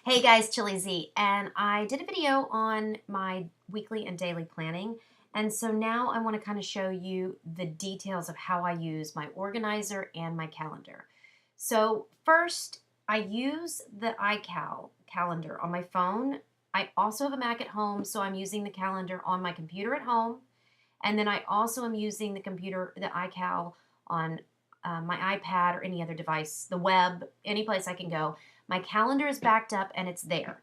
Hey guys, Chili Z, and I did a video on my weekly and daily planning, and so now I want to kind of show you the details of how I use my organizer and my calendar. So first, I use the iCal calendar on my phone. I also have a Mac at home, so I'm using the calendar on my computer at home, and then I also am using the iCal on my iPad or any other device, the web, any place I can go. My calendar is backed up and it's there.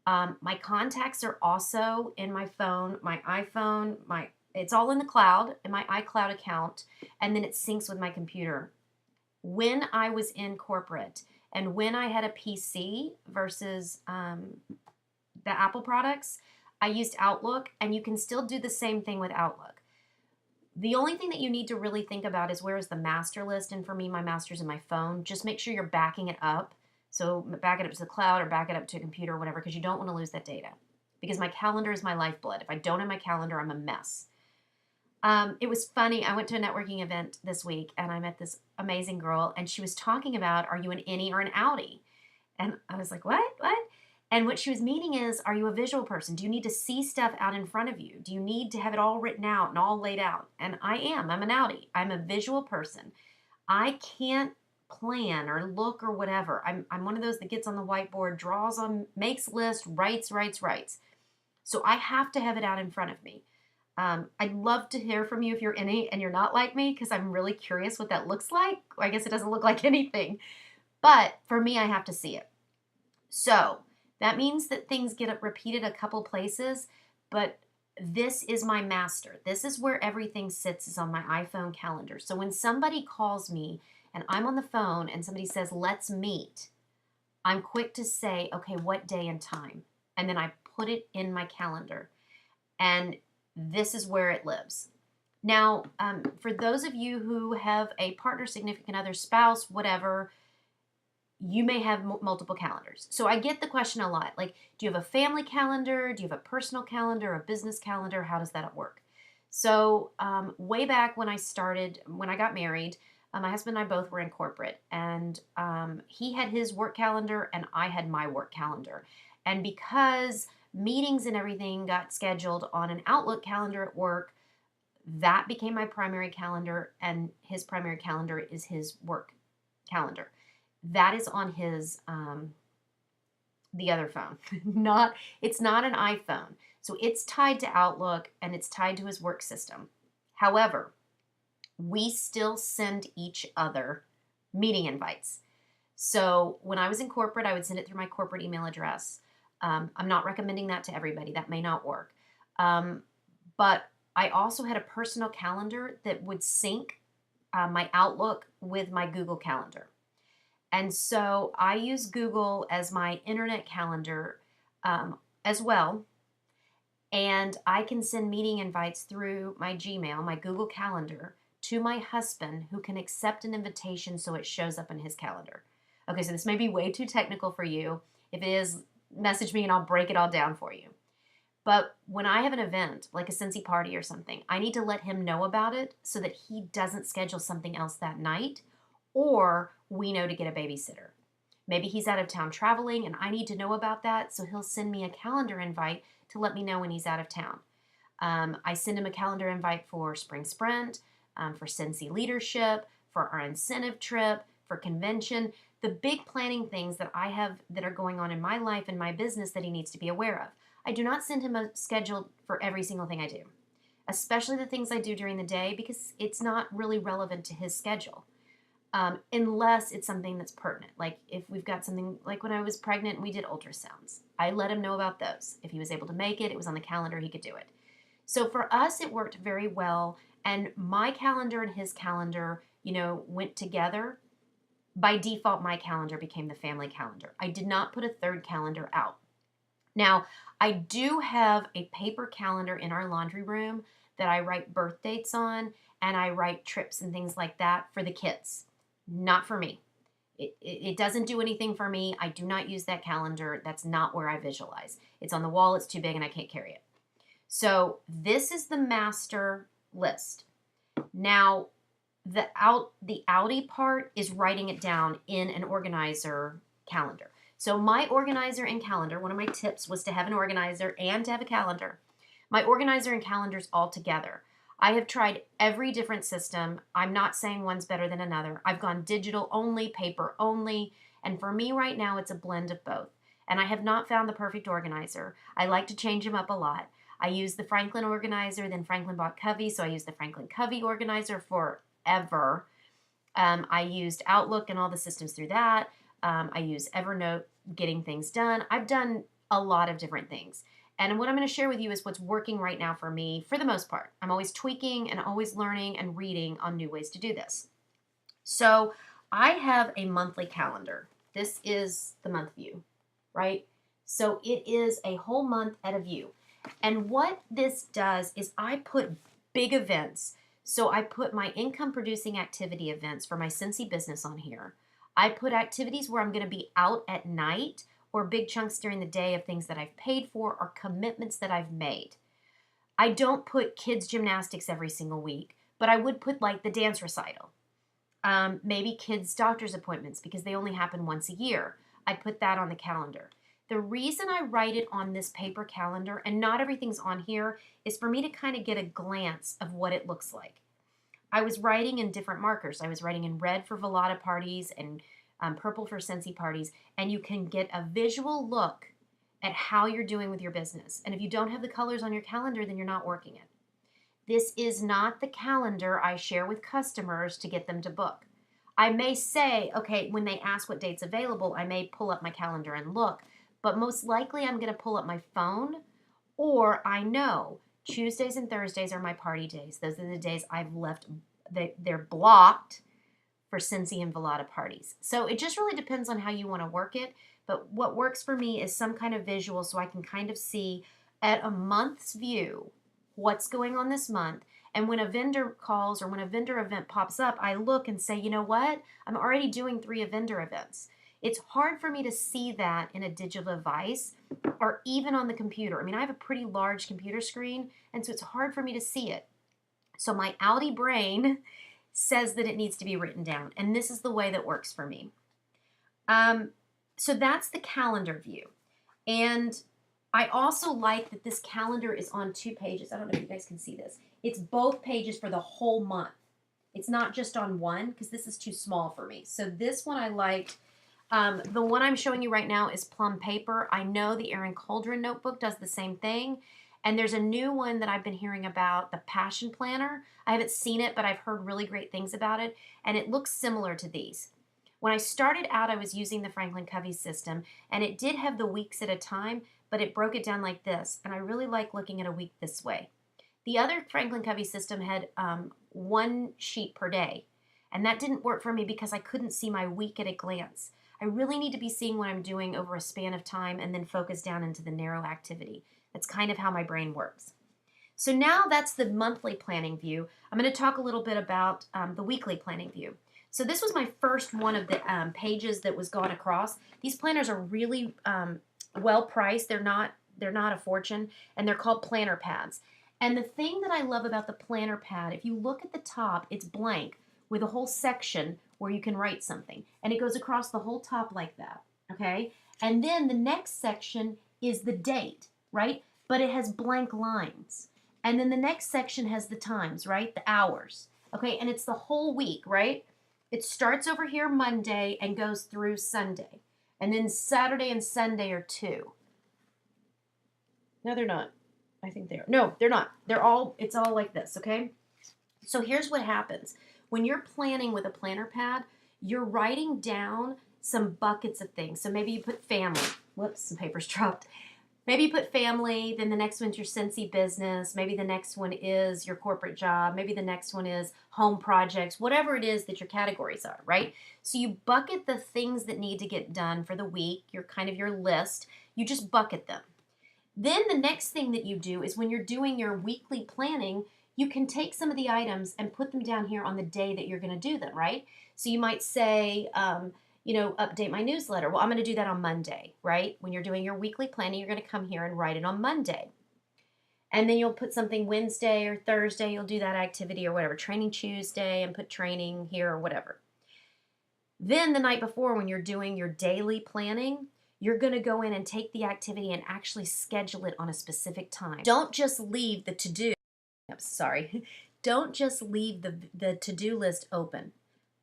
My contacts are also in my phone, my iPhone, it's all in the cloud, in my iCloud account, and then it syncs with my computer. When I was in corporate and when I had a PC versus the Apple products, I used Outlook, and you can still do the same thing with Outlook. The only thing that you need to really think about is where is the master list, and for me, my master's in my phone. Just make sure you're backing it up. So back it up to the cloud or back it up to a computer or whatever, because you don't want to lose that data. Because my calendar is my lifeblood. If I don't have my calendar, I'm a mess. It was funny. I went to a networking event this week, and I met this amazing girl, and she was talking about, are you an innie or an outie? And I was like, what? What? And what she was meaning is, are you a visual person? Do you need to see stuff out in front of you? Do you need to have it all written out and all laid out? And I am. I'm an outie. I'm a visual person. I can't plan or look or whatever. I'm one of those that gets on the whiteboard, draws on, makes lists, writes. So I have to have it out in front of me. I'd love to hear from you if you're in it and you're not like me, because I'm really curious what that looks like. I guess it doesn't look like anything. But for me, I have to see it. So that means that things get repeated a couple places, but this is my master. This is where everything sits, is on my iPhone calendar. So when somebody calls me and I'm on the phone and somebody says, let's meet, I'm quick to say, okay, what day and time? And then I put it in my calendar. And this is where it lives. Now, for those of you who have a partner, significant other, spouse, whatever, you may have multiple calendars. So I get the question a lot, like, do you have a family calendar? Do you have a personal calendar, a business calendar? How does that work? So way back when I got married, my husband and I both were in corporate, and he had his work calendar and I had my work calendar. And because meetings and everything got scheduled on an Outlook calendar at work, that became my primary calendar, and his primary calendar is his work calendar. That is on his the other phone. It's not an iPhone. So it's tied to Outlook and it's tied to his work system. However, we still send each other meeting invites. So when I was in corporate, I would send it through my corporate email address. I'm not recommending that to everybody. That may not work. But I also had a personal calendar that would sync my Outlook with my Google Calendar. And so I use Google as my internet calendar as well. And I can send meeting invites through my Gmail, my Google Calendar, to my husband, who can accept an invitation so it shows up in his calendar. Okay, so this may be way too technical for you. If it is, message me and I'll break it all down for you. But when I have an event, like a Cincy party or something, I need to let him know about it so that he doesn't schedule something else that night, or we know to get a babysitter. Maybe he's out of town traveling and I need to know about that, so he'll send me a calendar invite to let me know when he's out of town. I send him a calendar invite for Spring Sprint, for Cincy Leadership, for our incentive trip, for convention, the big planning things that I have that are going on in my life and my business that he needs to be aware of. I do not send him a schedule for every single thing I do, especially the things I do during the day, because it's not really relevant to his schedule. Unless it's something that's pertinent. Like if we've got something, like when I was pregnant and we did ultrasounds, I let him know about those. If he was able to make it, it was on the calendar, he could do it. So for us, it worked very well. And my calendar and his calendar, went together. By default, my calendar became the family calendar. I did not put a third calendar out. Now, I do have a paper calendar in our laundry room that I write birth dates on, and I write trips and things like that for the kids. Not for me. It doesn't do anything for me. I do not use that calendar. That's not where I visualize. It's on the wall. It's too big and I can't carry it. So this is the master list. Now, the outie part is writing it down in an organizer calendar. So my organizer and calendar, one of my tips was to have an organizer and to have a calendar. My organizer and calendars all together. I have tried every different system. I'm not saying one's better than another. I've gone digital only, paper only, and for me right now it's a blend of both. And I have not found the perfect organizer. I like to change them up a lot. I use the Franklin organizer, then Franklin bought Covey, so I use the Franklin Covey organizer forever. I used Outlook and all the systems through that. I use Evernote, getting things done. I've done a lot of different things. And what I'm going to share with you is what's working right now for me for the most part. I'm always tweaking and always learning and reading on new ways to do this. So I have a monthly calendar. This is the month view, right? So it is a whole month at a view. And what this does is I put big events. So I put my income producing activity events for my Cincy business on here. I put activities where I'm going to be out at night or big chunks during the day of things that I've paid for or commitments that I've made. I don't put kids gymnastics every single week, but I would put like the dance recital. Maybe kids doctor's appointments because they only happen once a year. I put that on the calendar. The reason I write it on this paper calendar and not everything's on here is for me to kind of get a glance of what it looks like. I was writing in different markers. I was writing in red for Velada parties and purple for Scentsy parties, and you can get a visual look at how you're doing with your business. And if you don't have the colors on your calendar, then you're not working it. This is not the calendar I share with customers to get them to book. I may say, okay, when they ask what date's available, I may pull up my calendar and look, but most likely I'm going to pull up my phone, or I know Tuesdays and Thursdays are my party days. Those are the days I've left, they're blocked for Scentsy and Velada parties. So it just really depends on how you want to work it, but what works for me is some kind of visual so I can kind of see at a month's view what's going on this month. And when a vendor calls or when a vendor event pops up, I look and say, you know what? I'm already doing 3 vendor events. It's hard for me to see that in a digital device or even on the computer. I mean, I have a pretty large computer screen, and so it's hard for me to see it. So my Audi brain says that it needs to be written down, and this is the way that works for me. So that's the calendar view. And I also like that this calendar is on 2 pages. I don't know if you guys can see this. It's both pages for the whole month. It's not just on one because this is too small for me. So this one I liked. The one I'm showing you right now is plum paper. I know the Erin Cauldron notebook does the same thing. And there's a new one that I've been hearing about, the Passion Planner. I haven't seen it, but I've heard really great things about it. And it looks similar to these. When I started out, I was using the Franklin Covey system, and it did have the weeks at a time, but it broke it down like this. And I really like looking at a week this way. The other Franklin Covey system had 1 sheet per day. And that didn't work for me because I couldn't see my week at a glance. I really need to be seeing what I'm doing over a span of time and then focus down into the narrow activity. That's kind of how my brain works. So now that's the monthly planning view. I'm going to talk a little bit about the weekly planning view. So this was my first one of the pages that was gone across. These planners are really well priced. They're not a fortune, and they're called planner pads. And the thing that I love about the planner pad, if you look at the top, it's blank with a whole section where you can write something. And it goes across the whole top like that, okay? And then the next section is the date, right? But it has blank lines. And then the next section has the times, right? The hours, okay? And it's the whole week, right? It starts over here Monday and goes through Sunday. And then Saturday and Sunday are 2. No, they're not. I think they are. No, they're not. It's all like this, okay? So here's what happens. When you're planning with a planner pad, you're writing down some buckets of things. So maybe you put family. Whoops, some paper's dropped. Maybe you put family, then the next one's your Scentsy business. Maybe the next one is your corporate job. Maybe the next one is home projects, whatever it is that your categories are, right? So you bucket the things that need to get done for the week, your list. You just bucket them. Then the next thing that you do is when you're doing your weekly planning, you can take some of the items and put them down here on the day that you're going to do them, right? So you might say, update my newsletter. Well, I'm going to do that on Monday, right? When you're doing your weekly planning, you're going to come here and write it on Monday. And then you'll put something Wednesday or Thursday, you'll do that activity or whatever. Training Tuesday and put training here or whatever. Then the night before when you're doing your daily planning, you're going to go in and take the activity and actually schedule it on a specific time. Don't just leave the to-do, sorry, don't just leave the to-do list open.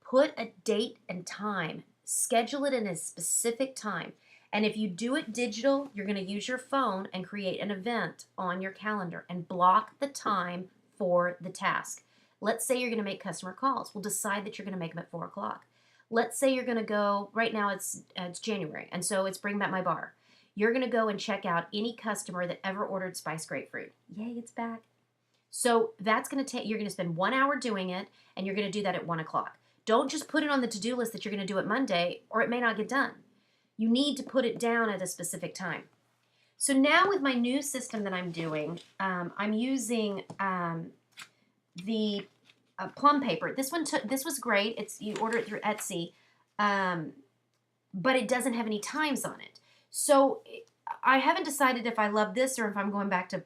Put a date and time. Schedule it in a specific time. And if you do it digital, you're going to use your phone and create an event on your calendar and block the time for the task. Let's say you're going to make customer calls. We'll decide that you're going to make them at 4 o'clock. Let's say you're going to go, right now it's January, and so it's Bring Back My Bar. You're going to go and check out any customer that ever ordered spiced grapefruit. Yay, it's back. So that's going to take, you're going to spend 1 hour doing it, and you're going to do that at 1 o'clock. Don't just put it on the to-do list that you're going to do it Monday, or it may not get done. You need to put it down at a specific time. So now with my new system that I'm doing, I'm using the plum paper. This was great. You order it through Etsy, but it doesn't have any times on it. So I haven't decided if I love this or if I'm going back to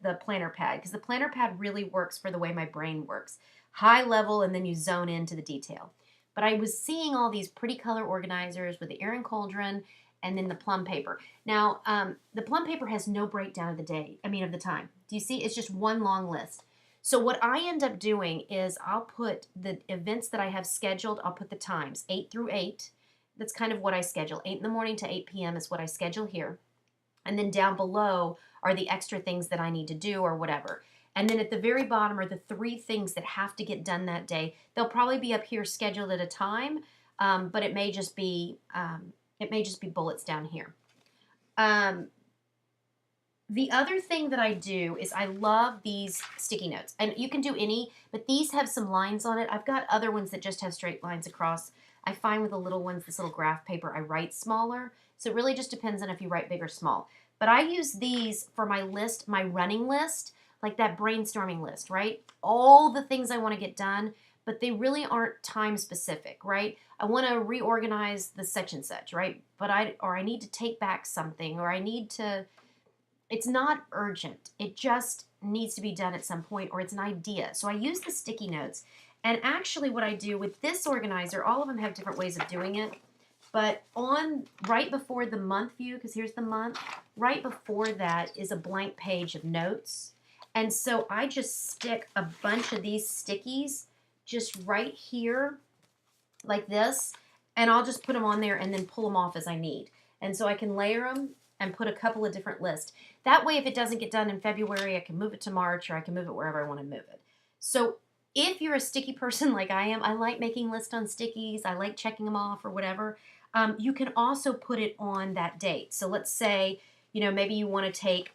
the planner pad, because the planner pad really works for the way my brain works. High level, and then you zone into the detail. But I was seeing all these pretty color organizers with the Erin Cauldron and then the plum paper. Now, the plum paper has no breakdown of the time. Do you see? It's just one long list. So what I end up doing is I'll put the events that I have scheduled, I'll put the times, 8 through 8. That's kind of what I schedule. 8 in the morning to 8 p.m. is what I schedule here. And then down below are the extra things that I need to do or whatever. And then at the very bottom are the 3 things that have to get done that day. They'll probably be up here scheduled at a time, but it may just be bullets down here. The other thing that I do is I love these sticky notes. And you can do any, but these have some lines on it. I've got other ones that just have straight lines across. I find with the little ones, this little graph paper, I write smaller. So it really just depends on if you write big or small. But I use these for my list, my running list, like that brainstorming list, right? All the things I want to get done, but they really aren't time specific, right? I want to reorganize the such and such, right? But I need to take back something, or I need to, it's not urgent. It just needs to be done at some point, or it's an idea. So I use the sticky notes. And actually what I do with this organizer, all of them have different ways of doing it, but on right before the month view, because here's the month, right before that is a blank page of notes. And so I just stick a bunch of these stickies just right here like this, and I'll just put them on there and then pull them off as I need. And so I can layer them and put a couple of different lists. That way, if it doesn't get done in February, I can move it to March, or I can move it wherever I want to move it. So if you're a sticky person like I am, I like making lists on stickies, I like checking them off or whatever, you can also put it on that date. So let's say, maybe you want to take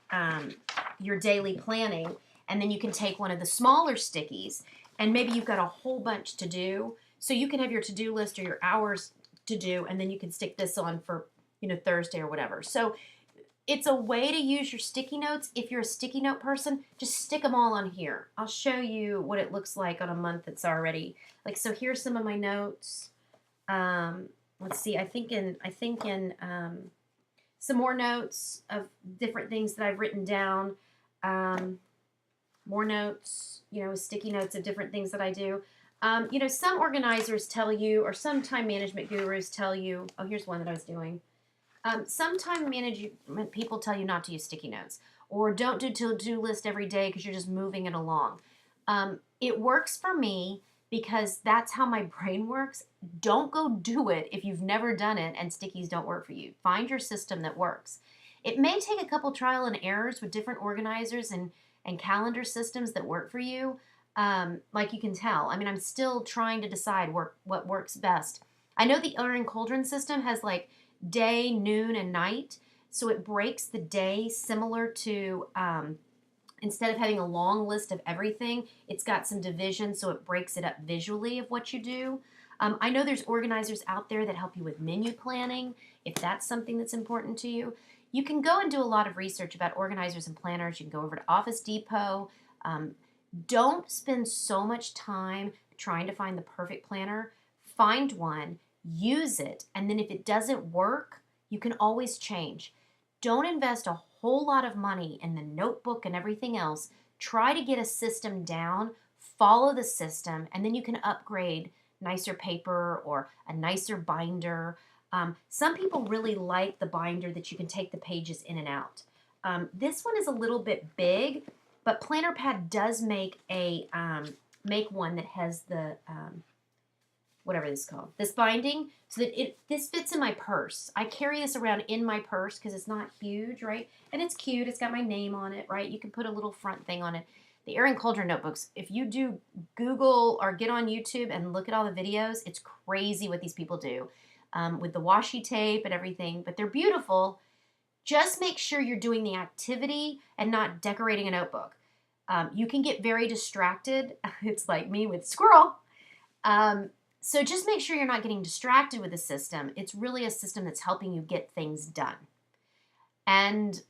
your daily planning, and then you can take one of the smaller stickies, and maybe you've got a whole bunch to do. So you can have your to-do list or your hours to do, and then you can stick this on for, Thursday or whatever. So it's a way to use your sticky notes. If you're a sticky note person, just stick them all on here. I'll show you what it looks like on a month that's already, so here's some of my notes. Let's see, I think in some more notes of different things that I've written down. More notes, sticky notes of different things that I do. Some organizers tell you, or some time management gurus tell you, oh, here's one that I was doing. Some time management people tell you not to use sticky notes, or don't do to-do list every day because you're just moving it along. It works for me because that's how my brain works. Don't go do it if you've never done it and stickies don't work for you. Find your system that works. It may take a couple trial and errors with different organizers and calendar systems that work for you. Like you can tell. I'm still trying to decide what works best. I know the Erin Cauldron system has day, noon, and night. So it breaks the day similar to, instead of having a long list of everything, it's got some division, so it breaks it up visually of what you do. I know there's organizers out there that help you with menu planning, if that's something that's important to you. You can go and do a lot of research about organizers and planners. You can go over to Office Depot. Don't spend so much time trying to find the perfect planner. Find one, use it, and then if it doesn't work, you can always change. Don't invest a whole lot of money in the notebook and everything else. Try to get a system down, follow the system, and then you can upgrade nicer paper or a nicer binder. Some people really like the binder that you can take the pages in and out. This one is a little bit big, but Planner Pad does make make one that has the whatever this is called, this binding, so that this fits in my purse. I carry this around in my purse because it's not huge, right? And it's cute. It's got my name on it, right? You can put a little front thing on it. The Erin Cauldron notebooks, if you do Google or get on YouTube and look at all the videos, it's crazy what these people do with the washi tape and everything, but they're beautiful. Just make sure you're doing the activity and not decorating a notebook. You can get very distracted. It's like me with squirrel. So just make sure you're not getting distracted with the system. It's really a system that's helping you get things done. And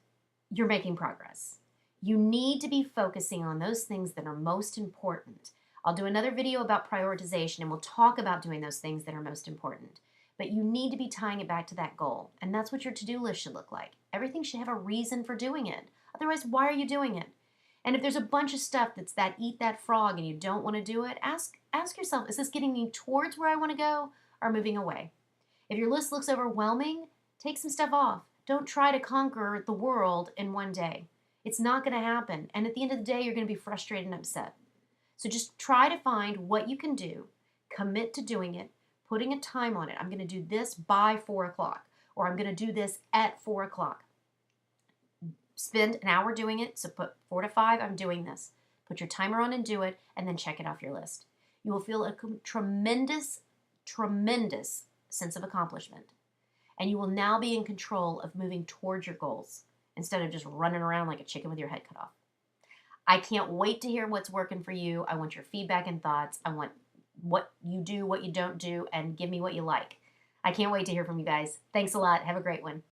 you're making progress. You need to be focusing on those things that are most important. I'll do another video about prioritization and we'll talk about doing those things that are most important. But you need to be tying it back to that goal. And that's what your to-do list should look like. Everything should have a reason for doing it. Otherwise, why are you doing it? And if there's a bunch of stuff that's that eat that frog and you don't want to do it, ask yourself, is this getting me towards where I want to go or moving away? If your list looks overwhelming, take some stuff off. Don't try to conquer the world in one day. It's not going to happen. And at the end of the day, you're going to be frustrated and upset. So just try to find what you can do, commit to doing it, putting a time on it. I'm going to do this by 4 o'clock, or I'm going to do this at 4 o'clock. Spend an hour doing it. So put 4 to 5, I'm doing this. Put your timer on and do it, and then check it off your list. You will feel a tremendous, tremendous sense of accomplishment. And you will now be in control of moving towards your goals instead of just running around like a chicken with your head cut off. I can't wait to hear what's working for you. I want your feedback and thoughts. I want what you do, what you don't do, and give me what you like. I can't wait to hear from you guys. Thanks a lot. Have a great one.